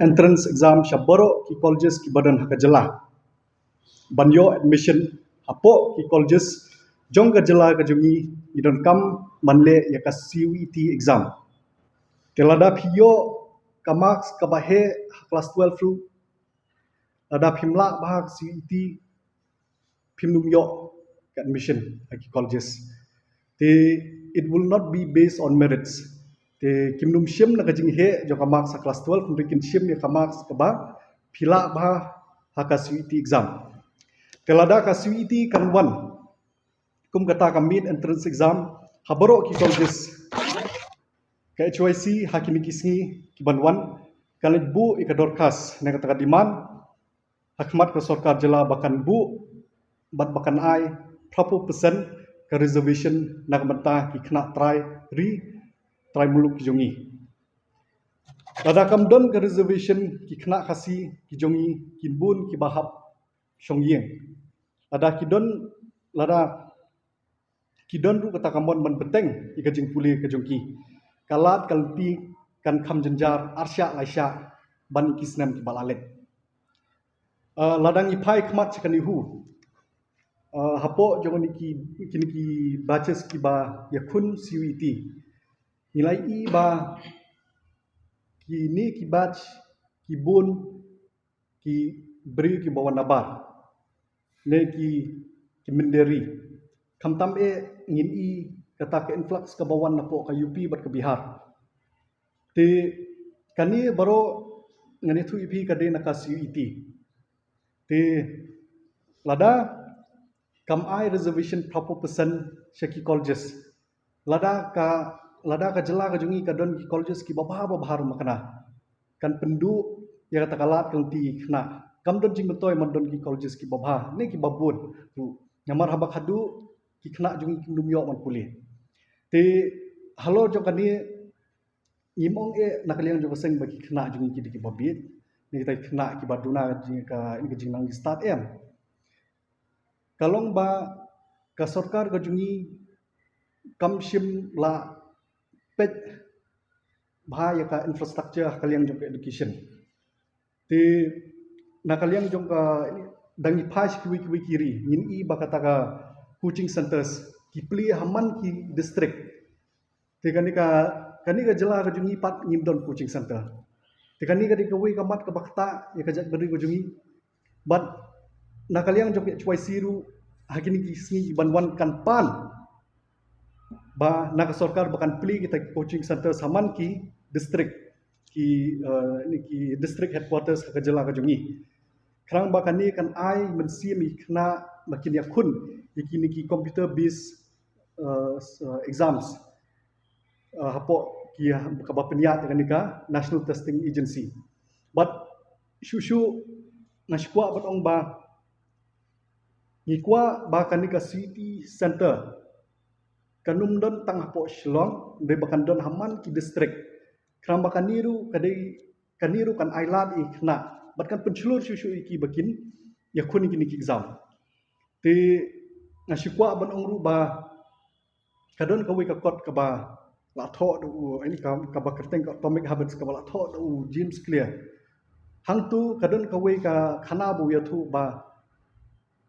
entrance exam shabaro ki colleges ki badan hakajala banyo admission hapo ki colleges jong kajala kajungi idon kam manle ya ka CUET exam telada phiyo ka marks ka bahe class 12 ru ada phimla bahag CUET phimnum yo ka admission ki colleges it will not be based on merits kimnum shim na kajing he jo ka marks class 12 mungkin shim ya ka marks ka ba phila ba haka CUET exam telada ka CUET kan wan kum kata ka mid entrance exam habaro ki colleges ka HYC hakini kisni ki banwan kalaj bu ikadorkas na kata ka demand hakmat ka sarkar jela bakan bu bat bakan ai 30% ka reservation nak menta ki kena try muluk ki jongi lada kam don ka reservation ki kena khasi ki jongi kinbun ki bahap shongyeng lada kidon ru kata kamon man beteng ikajing puli ka jongki kalat kalti kan kham jenjar arsya laisya ban kisnam ki balalet ladang ipai khmat chakani hu hapo jongon ki baches ki ba yakun CUET nilai i ba ki ni ki batch ki bun ki beri ki bawan nabar ne ki menderi kamtam ngin i kata ke influx ke bawan napo ka UP bat ke Bihar te kani baro ngani thu UP ka de naka CUET te lada kam ai reservation 30% shaki colleges lada ka jela ka jungi ka don ki colleges ki babahar makana kan pendu ya kata kalat kan ti kena kam don jing betoi man don ki colleges ki babah ne ki babun tu nyamar habak hadu ki kena jungi ki dumyo man pulih te halo jo kani imong nakaliang jo seng bagi kena jungi ki babit ni kita kena ki baduna ka ini jing nang start kalong ba ka sarkar ka jungi kam shim la pet bahaya ka infrastructure kaliang jong education te nakaliang jong ka dangi phas kiwi kiri min i bakata ka coaching centers kipli haman ki district te kani ka jela ka jungi pat ngimdon coaching center te kani ka dikawai ka mat ka bakta ya ka jak beri ka jungi but nakaliang jong HYC ru hakini kisni banwan kan pan ba nak sarkar bakan pli kita coaching center saman ki district ki district headquarters ka jela ka jungi krang bakani kan ai mensi mi kena makin yakun ikini ki computer based exams hapo ki ka bapniat kan ka national testing agency but shushu nashkwa batong ba ngikwa ba kan ka city center kanum don tang hapo shlong de bakan don haman ki district krang bakan niru kaniru kan ailat i kena batkan pencelur shushu iki bakin yakun iki exam te nashikwa ban ongru ba kadon kawi ka kot ka ba la tho du ini ka ba kerteng atomic habits ka ba la tho du James Clear hang tu kadon kawi ka khana bu ya thu ba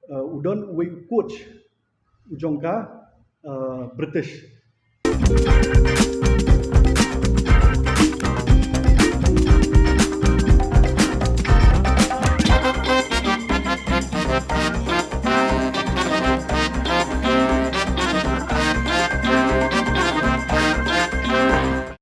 udon we coach ujongka British